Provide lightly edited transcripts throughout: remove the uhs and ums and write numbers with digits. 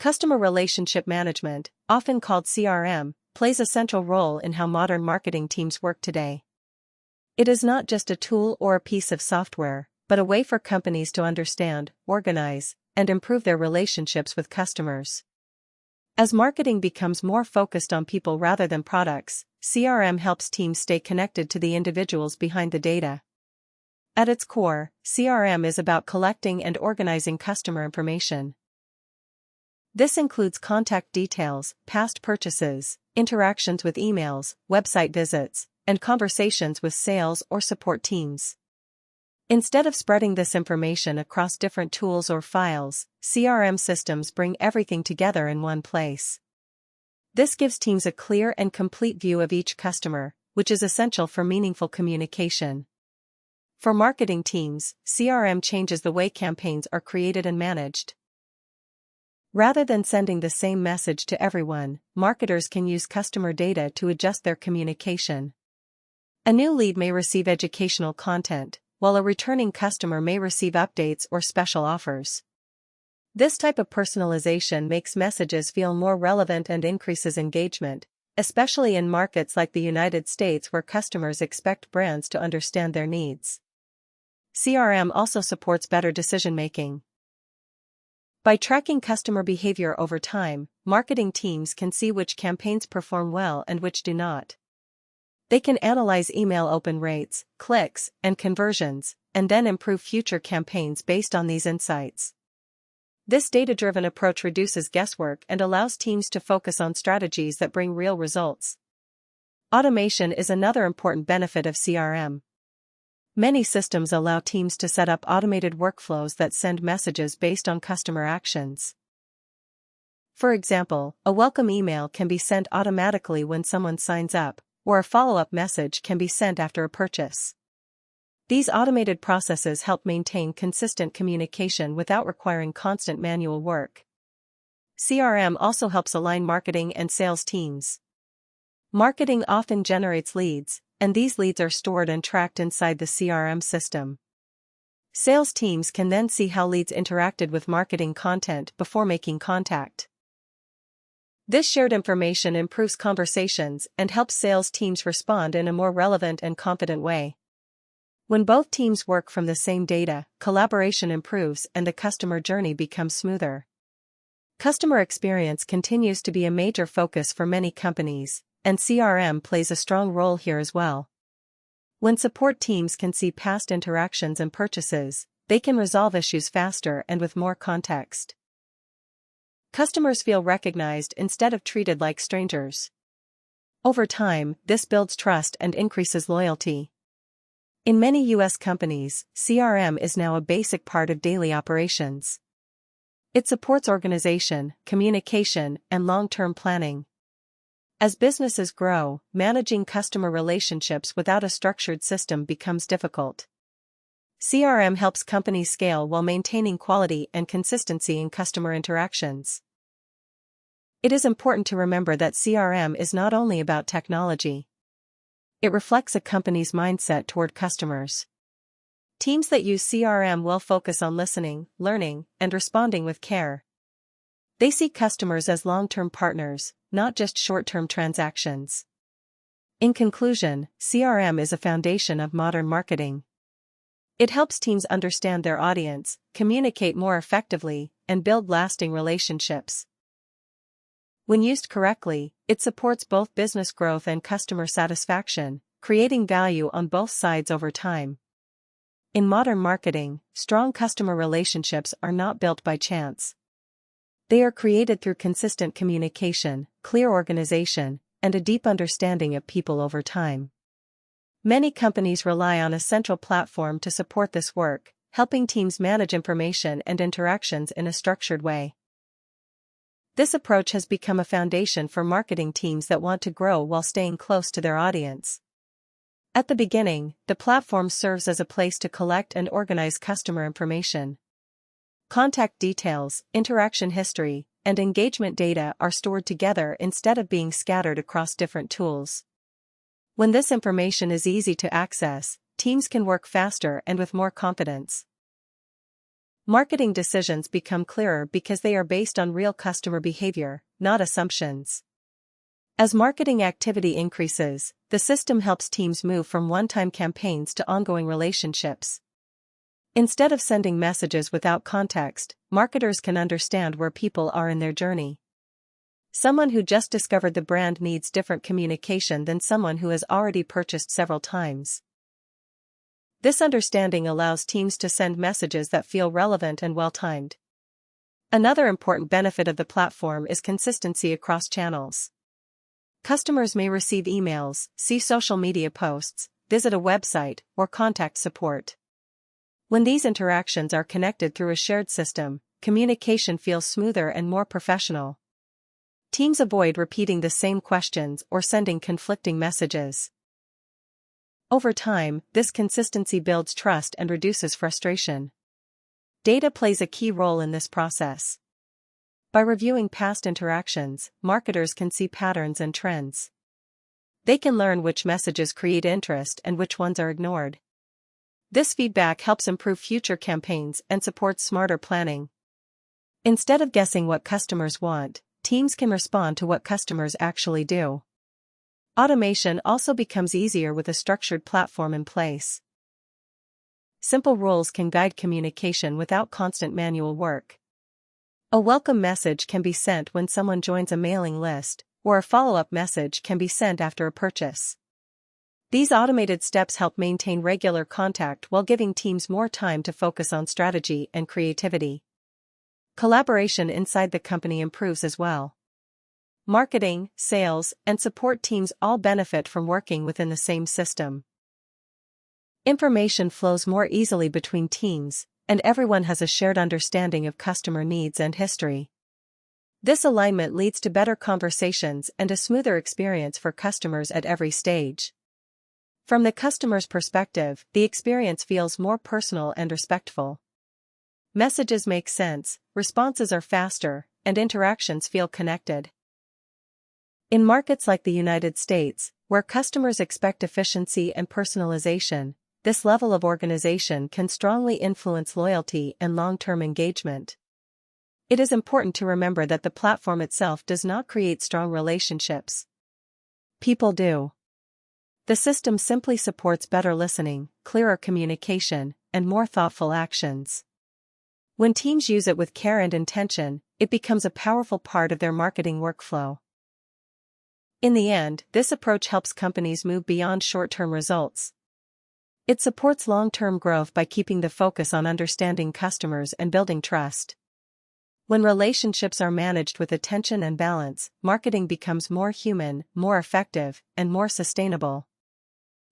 Customer relationship management, often called CRM, plays a central role in how modern marketing teams work today. It is not just a tool or a piece of software, but a way for companies to understand, organize, and improve their relationships with customers. As marketing becomes more focused on people rather than products, CRM helps teams stay connected to the individuals behind the data. At its core, CRM is about collecting and organizing customer information. This includes contact details, past purchases, interactions with emails, website visits, and conversations with sales or support teams. Instead of spreading this information across different tools or files, CRM systems bring everything together in one place. This gives teams a clear and complete view of each customer, which is essential for meaningful communication. For marketing teams, CRM changes the way campaigns are created and managed. Rather than sending the same message to everyone, marketers can use customer data to adjust their communication. A new lead may receive educational content, while a returning customer may receive updates or special offers. This type of personalization makes messages feel more relevant and increases engagement, especially in markets like the United States where customers expect brands to understand their needs. CRM also supports better decision-making. By tracking customer behavior over time, marketing teams can see which campaigns perform well and which do not. They can analyze email open rates, clicks, and conversions, and then improve future campaigns based on these insights. This data-driven approach reduces guesswork and allows teams to focus on strategies that bring real results. Automation is another important benefit of CRM. Many systems allow teams to set up automated workflows that send messages based on customer actions. For example, a welcome email can be sent automatically when someone signs up, or a follow-up message can be sent after a purchase. These automated processes help maintain consistent communication without requiring constant manual work. CRM also helps align marketing and sales teams. Marketing often generates leads, and these leads are stored and tracked inside the CRM system. Sales teams can then see how leads interacted with marketing content before making contact. This shared information improves conversations and helps sales teams respond in a more relevant and confident way. When both teams work from the same data, collaboration improves and the customer journey becomes smoother. Customer experience continues to be a major focus for many companies, and CRM plays a strong role here as well. When support teams can see past interactions and purchases, they can resolve issues faster and with more context. Customers feel recognized instead of treated like strangers. Over time, this builds trust and increases loyalty. In many U.S. companies, CRM is now a basic part of daily operations. It supports organization, communication, and long-term planning. As businesses grow, managing customer relationships without a structured system becomes difficult. CRM helps companies scale while maintaining quality and consistency in customer interactions. It is important to remember that CRM is not only about technology. It reflects a company's mindset toward customers. Teams that use CRM will focus on listening, learning, and responding with care. They see customers as long-term partners, not just short-term transactions. In conclusion, CRM is a foundation of modern marketing. It helps teams understand their audience, communicate more effectively, and build lasting relationships. When used correctly, it supports both business growth and customer satisfaction, creating value on both sides over time. In modern marketing, strong customer relationships are not built by chance. They are created through consistent communication, clear organization, and a deep understanding of people over time. Many companies rely on a central platform to support this work, helping teams manage information and interactions in a structured way. This approach has become a foundation for marketing teams that want to grow while staying close to their audience. At the beginning, the platform serves as a place to collect and organize customer information. Contact details, interaction history, and engagement data are stored together instead of being scattered across different tools. When this information is easy to access, teams can work faster and with more confidence. Marketing decisions become clearer because they are based on real customer behavior, not assumptions. As marketing activity increases, the system helps teams move from one-time campaigns to ongoing relationships. Instead of sending messages without context, marketers can understand where people are in their journey. Someone who just discovered the brand needs different communication than someone who has already purchased several times. This understanding allows teams to send messages that feel relevant and well-timed. Another important benefit of the platform is consistency across channels. Customers may receive emails, see social media posts, visit a website, or contact support. When these interactions are connected through a shared system, communication feels smoother and more professional. Teams avoid repeating the same questions or sending conflicting messages. Over time, this consistency builds trust and reduces frustration. Data plays a key role in this process. By reviewing past interactions, marketers can see patterns and trends. They can learn which messages create interest and which ones are ignored. This feedback helps improve future campaigns and supports smarter planning. Instead of guessing what customers want, teams can respond to what customers actually do. Automation also becomes easier with a structured platform in place. Simple rules can guide communication without constant manual work. A welcome message can be sent when someone joins a mailing list, or a follow-up message can be sent after a purchase. These automated steps help maintain regular contact while giving teams more time to focus on strategy and creativity. Collaboration inside the company improves as well. Marketing, sales, and support teams all benefit from working within the same system. Information flows more easily between teams, and everyone has a shared understanding of customer needs and history. This alignment leads to better conversations and a smoother experience for customers at every stage. From the customer's perspective, the experience feels more personal and respectful. Messages make sense, responses are faster, and interactions feel connected. In markets like the United States, where customers expect efficiency and personalization, this level of organization can strongly influence loyalty and long-term engagement. It is important to remember that the platform itself does not create strong relationships. People do. The system simply supports better listening, clearer communication, and more thoughtful actions. When teams use it with care and intention, it becomes a powerful part of their marketing workflow. In the end, this approach helps companies move beyond short-term results. It supports long-term growth by keeping the focus on understanding customers and building trust. When relationships are managed with attention and balance, marketing becomes more human, more effective, and more sustainable.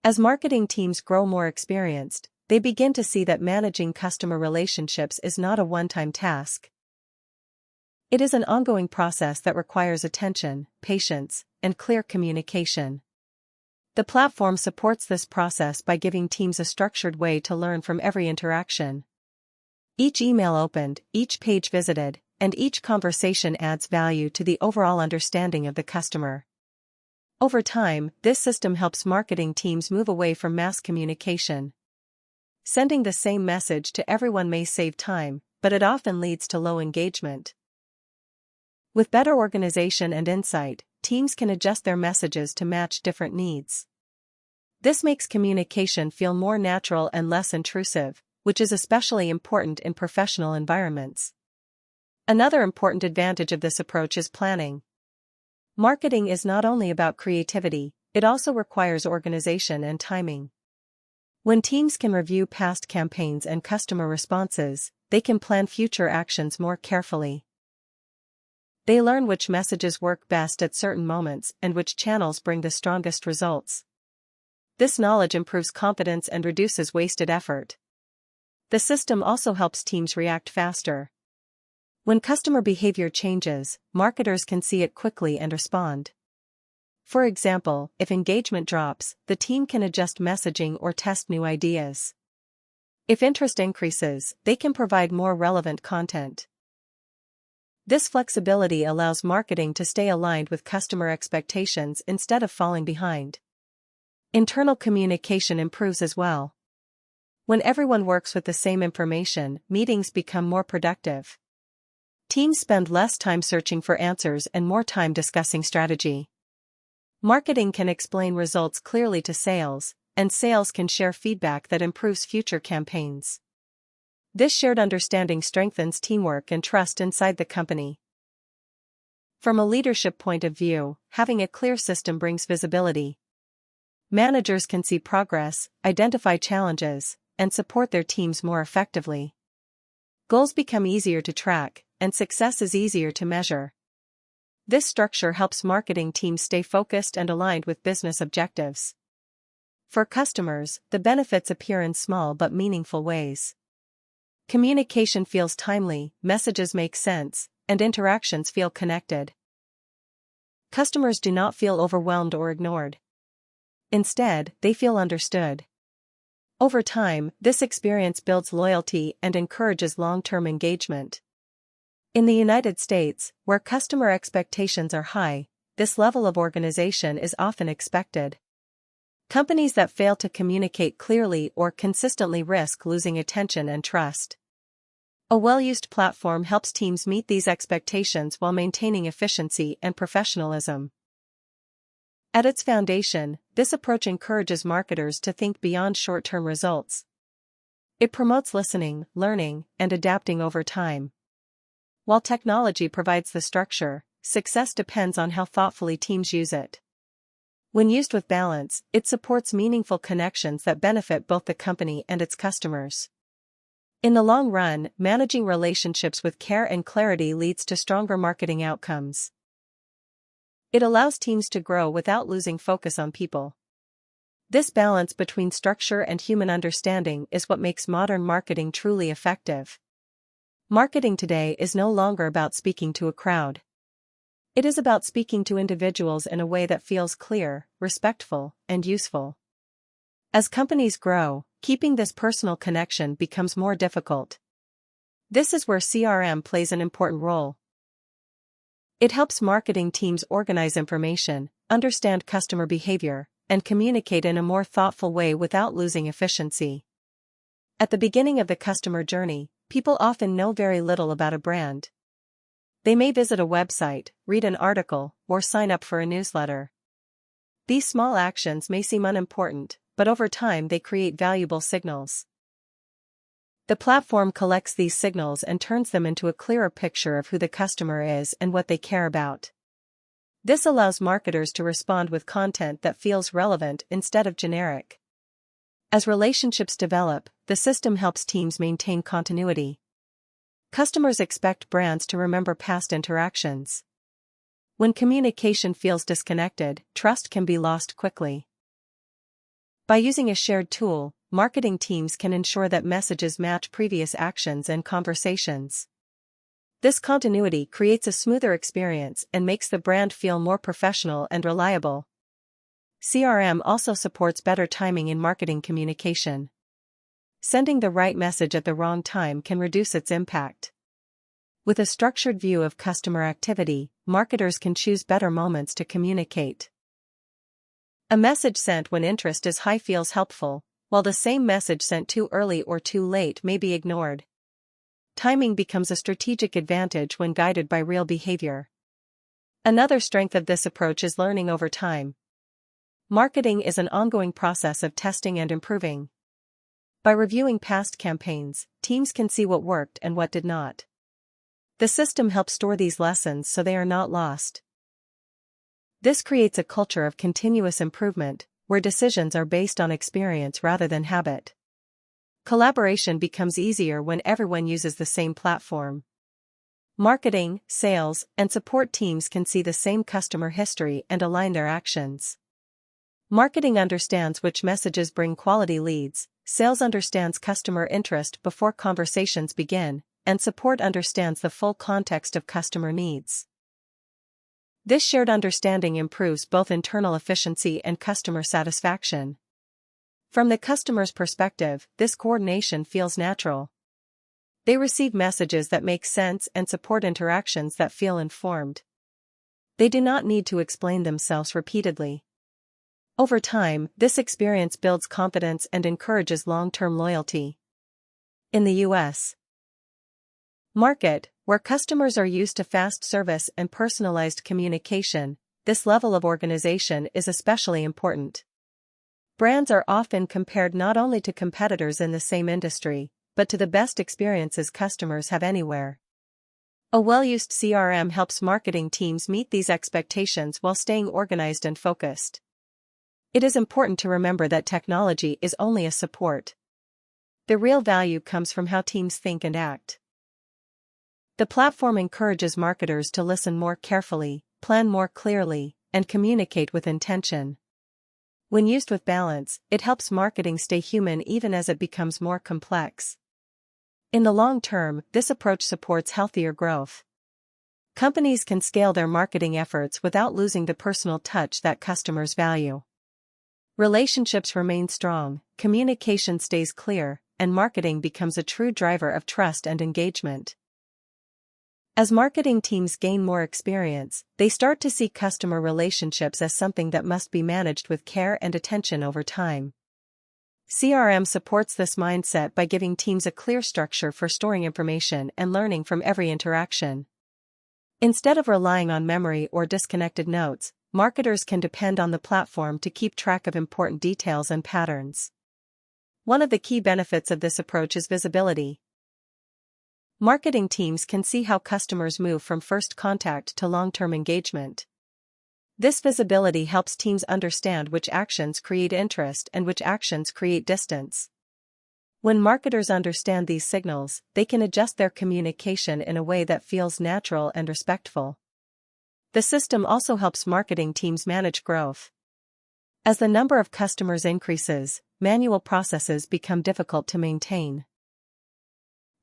As marketing teams grow more experienced, they begin to see that managing customer relationships is not a one-time task. It is an ongoing process that requires attention, patience, and clear communication. The platform supports this process by giving teams a structured way to learn from every interaction. Each email opened, each page visited, and each conversation adds value to the overall understanding of the customer. Over time, this system helps marketing teams move away from mass communication. Sending the same message to everyone may save time, but it often leads to low engagement. With better organization and insight, teams can adjust their messages to match different needs. This makes communication feel more natural and less intrusive, which is especially important in professional environments. Another important advantage of this approach is planning. Marketing is not only about creativity, it also requires organization and timing. When teams can review past campaigns and customer responses, they can plan future actions more carefully. They learn which messages work best at certain moments and which channels bring the strongest results. This knowledge improves confidence and reduces wasted effort. The system also helps teams react faster. When customer behavior changes, marketers can see it quickly and respond. For example, if engagement drops, the team can adjust messaging or test new ideas. If interest increases, they can provide more relevant content. This flexibility allows marketing to stay aligned with customer expectations instead of falling behind. Internal communication improves as well. When everyone works with the same information, meetings become more productive. Teams spend less time searching for answers and more time discussing strategy. Marketing can explain results clearly to sales, and sales can share feedback that improves future campaigns. This shared understanding strengthens teamwork and trust inside the company. From a leadership point of view, having a clear system brings visibility. Managers can see progress, identify challenges, and support their teams more effectively. Goals become easier to track, and success is easier to measure. This structure helps marketing teams stay focused and aligned with business objectives. For customers, the benefits appear in small but meaningful ways. Communication feels timely, messages make sense, and interactions feel connected. Customers do not feel overwhelmed or ignored. Instead, they feel understood. Over time, this experience builds loyalty and encourages long-term engagement. In the United States, where customer expectations are high, this level of organization is often expected. Companies that fail to communicate clearly or consistently risk losing attention and trust. A well-used platform helps teams meet these expectations while maintaining efficiency and professionalism. At its foundation, this approach encourages marketers to think beyond short-term results. It promotes listening, learning, and adapting over time. While technology provides the structure, success depends on how thoughtfully teams use it. When used with balance, it supports meaningful connections that benefit both the company and its customers. In the long run, managing relationships with care and clarity leads to stronger marketing outcomes. It allows teams to grow without losing focus on people. This balance between structure and human understanding is what makes modern marketing truly effective. Marketing today is no longer about speaking to a crowd. It is about speaking to individuals in a way that feels clear, respectful, and useful. As companies grow, keeping this personal connection becomes more difficult. This is where CRM plays an important role. It helps marketing teams organize information, understand customer behavior, and communicate in a more thoughtful way without losing efficiency. At the beginning of the customer journey, people often know very little about a brand. They may visit a website, read an article, or sign up for a newsletter. These small actions may seem unimportant, but over time they create valuable signals. The platform collects these signals and turns them into a clearer picture of who the customer is and what they care about. This allows marketers to respond with content that feels relevant instead of generic. As relationships develop, the system helps teams maintain continuity. Customers expect brands to remember past interactions. When communication feels disconnected, trust can be lost quickly. By using a shared tool, marketing teams can ensure that messages match previous actions and conversations. This continuity creates a smoother experience and makes the brand feel more professional and reliable. CRM also supports better timing in marketing communication. Sending the right message at the wrong time can reduce its impact. With a structured view of customer activity, marketers can choose better moments to communicate. A message sent when interest is high feels helpful, while the same message sent too early or too late may be ignored. Timing becomes a strategic advantage when guided by real behavior. Another strength of this approach is learning over time. Marketing is an ongoing process of testing and improving. By reviewing past campaigns, teams can see what worked and what did not. The system helps store these lessons so they are not lost. This creates a culture of continuous improvement, where decisions are based on experience rather than habit. Collaboration becomes easier when everyone uses the same platform. Marketing, sales, and support teams can see the same customer history and align their actions. Marketing understands which messages bring quality leads, sales understands customer interest before conversations begin, and support understands the full context of customer needs. This shared understanding improves both internal efficiency and customer satisfaction. From the customer's perspective, this coordination feels natural. They receive messages that make sense and support interactions that feel informed. They do not need to explain themselves repeatedly. Over time, this experience builds confidence and encourages long-term loyalty. In the U.S. market, where customers are used to fast service and personalized communication, this level of organization is especially important. Brands are often compared not only to competitors in the same industry, but to the best experiences customers have anywhere. A well-used CRM helps marketing teams meet these expectations while staying organized and focused. It is important to remember that technology is only a support. The real value comes from how teams think and act. The platform encourages marketers to listen more carefully, plan more clearly, and communicate with intention. When used with balance, it helps marketing stay human even as it becomes more complex. In the long term, this approach supports healthier growth. Companies can scale their marketing efforts without losing the personal touch that customers value. Relationships remain strong, communication stays clear, and marketing becomes a true driver of trust and engagement. As marketing teams gain more experience, they start to see customer relationships as something that must be managed with care and attention over time. CRM supports this mindset by giving teams a clear structure for storing information and learning from every interaction. Instead of relying on memory or disconnected notes, marketers can depend on the platform to keep track of important details and patterns. One of the key benefits of this approach is visibility. Marketing teams can see how customers move from first contact to long-term engagement. This visibility helps teams understand which actions create interest and which actions create distance. When marketers understand these signals, they can adjust their communication in a way that feels natural and respectful. The system also helps marketing teams manage growth. As the number of customers increases, manual processes become difficult to maintain.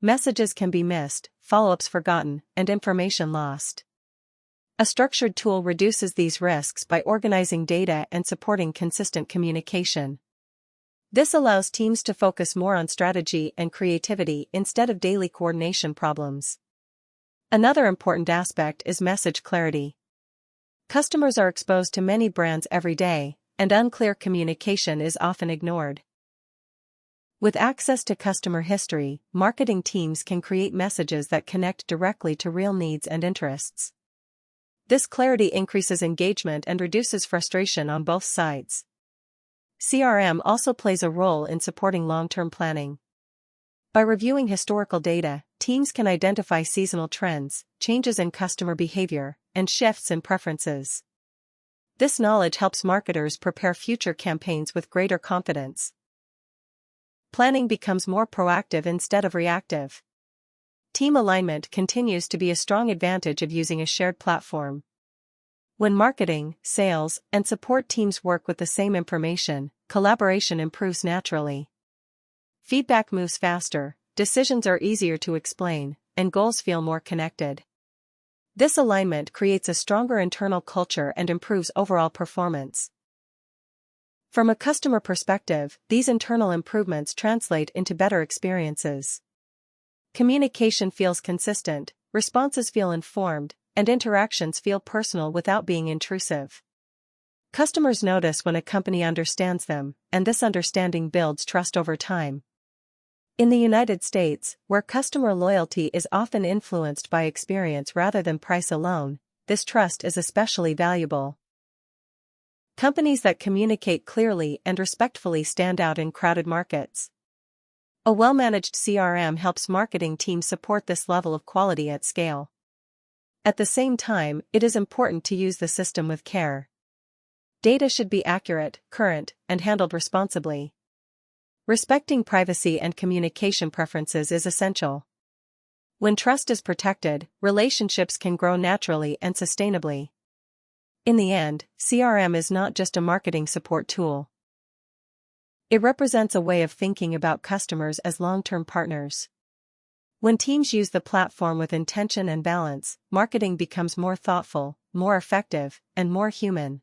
Messages can be missed, follow-ups forgotten, and information lost. A structured tool reduces these risks by organizing data and supporting consistent communication. This allows teams to focus more on strategy and creativity instead of daily coordination problems. Another important aspect is message clarity. Customers are exposed to many brands every day, and unclear communication is often ignored. With access to customer history, marketing teams can create messages that connect directly to real needs and interests. This clarity increases engagement and reduces frustration on both sides. CRM also plays a role in supporting long-term planning. By reviewing historical data, teams can identify seasonal trends, changes in customer behavior, and shifts in preferences. This knowledge helps marketers prepare future campaigns with greater confidence. Planning becomes more proactive instead of reactive. Team alignment continues to be a strong advantage of using a shared platform. When marketing, sales, and support teams work with the same information, collaboration improves naturally. Feedback moves faster, decisions are easier to explain, and goals feel more connected. This alignment creates a stronger internal culture and improves overall performance. From a customer perspective, these internal improvements translate into better experiences. Communication feels consistent, responses feel informed, and interactions feel personal without being intrusive. Customers notice when a company understands them, and this understanding builds trust over time. In the United States, where customer loyalty is often influenced by experience rather than price alone, this trust is especially valuable. Companies that communicate clearly and respectfully stand out in crowded markets. A well-managed CRM helps marketing teams support this level of quality at scale. At the same time, it is important to use the system with care. Data should be accurate, current, and handled responsibly. Respecting privacy and communication preferences is essential. When trust is protected, relationships can grow naturally and sustainably. In the end, CRM is not just a marketing support tool. It represents a way of thinking about customers as long-term partners. When teams use the platform with intention and balance, marketing becomes more thoughtful, more effective, and more human.